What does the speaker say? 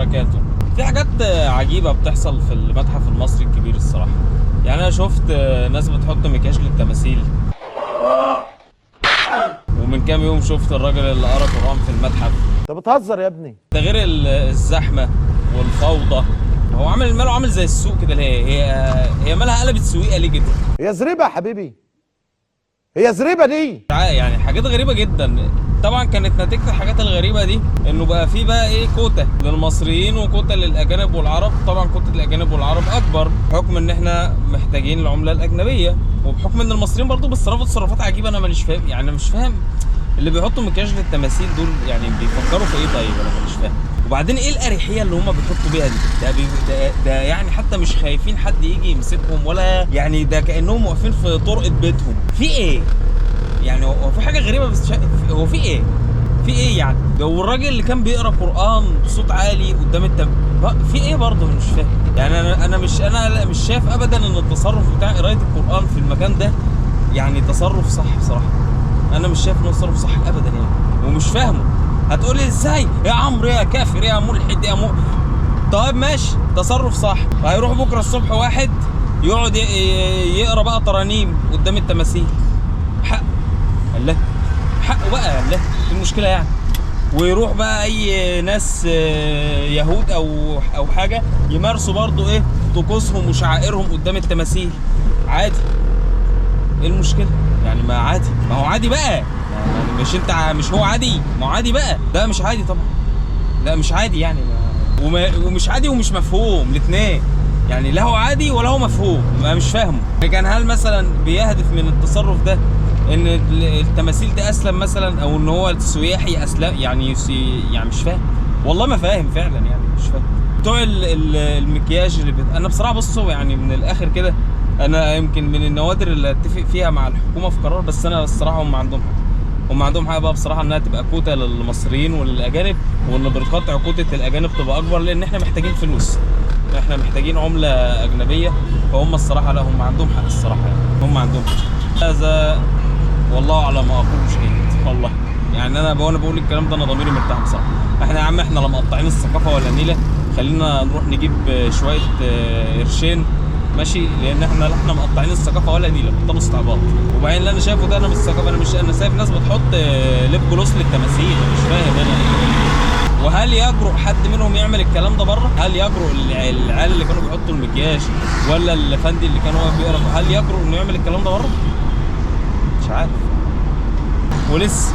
وبركاته. في حاجات عجيبة بتحصل في المتحف المصري الكبير الصراحة. يعني أنا شفت ناس بتحط مكياج للتماثيل، ومن كام يوم شفت الراجل اللي قرا قرآن في المتحف. انت بتهزر يا ابني. ده غير الزحمة والفوضى. هو ماله عامل زي السوق كده. هي مالها قلبت سويقة ليه كده؟ هي زريبه يا حبيبي، هي زريبه دي. يعني حاجات غريبة جدا. طبعا كانت نتيجة الحاجات الغريبة دي انه بقى في بقى ايه كوتا للمصريين وكوتا للاجانب والعرب. طبعا كوتا الاجانب والعرب اكبر بحكم ان احنا محتاجين العملة الاجنبية، وبحكم ان المصريين برضو بيتصرفوا تصرفات عجيبة. انا مانيش فاهم، يعني مش فاهم اللي بيحطوا مكياج للتماثيل دول يعني بيفكروا في ايه. طيب انا مانيش فاهم. وبعدين ايه الاريحيه اللي هم بيحطوا بيها دي؟ ده يعني حتى مش خايفين حد يجي يمسكهم، ولا يعني ده كانهم واقفين في طرقه بيتهم. في ايه يعني؟ هو في حاجه غريبه بس هو في ايه؟ في ايه يعني؟ لو الراجل اللي كان بيقرا قران بصوت عالي قدام في ايه برضه؟ مش فاهم يعني. انا مش شايف ابدا ان التصرف بتاع قرايه القران في المكان ده يعني تصرف صح بصراحه. انا مش شايف انه تصرف صح ابدا يعني، ومش فاهمه. هتقولي ازاي يا عمرو يا كافر يا ملحد يا طيب ماشي، تصرف صح. هيروح بكره الصبح واحد يقعد يقرا بقى ترانيم قدام التماثيل. حق الله، حقه بقى الله، ايه المشكله يعني؟ ويروح بقى اي ناس يهود او حاجه يمارسوا برضو ايه طقوسهم وشعائرهم قدام التماثيل عادي. ايه المشكله يعني؟ ما عادي، ما هو عادي بقى يعني. مش هو عادي؟ ما هو عادي بقى. ده مش عادي طبعا، لا مش عادي يعني. ومش عادي ومش مفهوم الاثنين يعني. لا هو عادي ولا هو مفهوم. ما مش فاهمه. كان هل مثلا بيهدف من التصرف ده ان التماثيل دي اسلم مثلا، او ان هو السياحي اسلم يعني مش فاهم والله، ما فاهم فعلا يعني، مش فاهم. بتوع المكياج انا بصراحه بصوا يعني من الاخر كده، انا يمكن من النوادر اللي اتفق فيها مع الحكومه في قرار، بس انا الصراحه هم عندهم حاجه بقى بصراحه، انها تبقى كوتا للمصريين وللاجانب، وان بالقطع كوتا الاجانب تبقى اكبر، لان احنا محتاجين فلوس، احنا محتاجين عمله اجنبيه. فهم الصراحه لا، هم عندهم حق الصراحه يعني، هم عندهم حق. هذا والله على ما اقول شهيد والله يعني. انا بقول الكلام ده انا ضميري مرتاح بصراحه. احنا يا عم احنا لا مقطعين الثقافه ولا نيله، خلينا نروح نجيب شويه قرشين ماشي، لان احنا مقطعين الثقافه ولا نيله، بطلوا استعباط. وبعدين اللي انا شايفه ده انا مش ثقافه، انا شايف ناس بتحط ليب جلوس للتماثيل، مش فاهم انا. وهل يجرؤ حد منهم يعمل الكلام ده بره؟ هل يجرؤ العيال اللي كانوا بيحطوا المكياج ولا الافندي اللي كان واقف بيقرا، هل يجرؤ انه يعمل الكلام ده بره؟ مش عارف. ولسه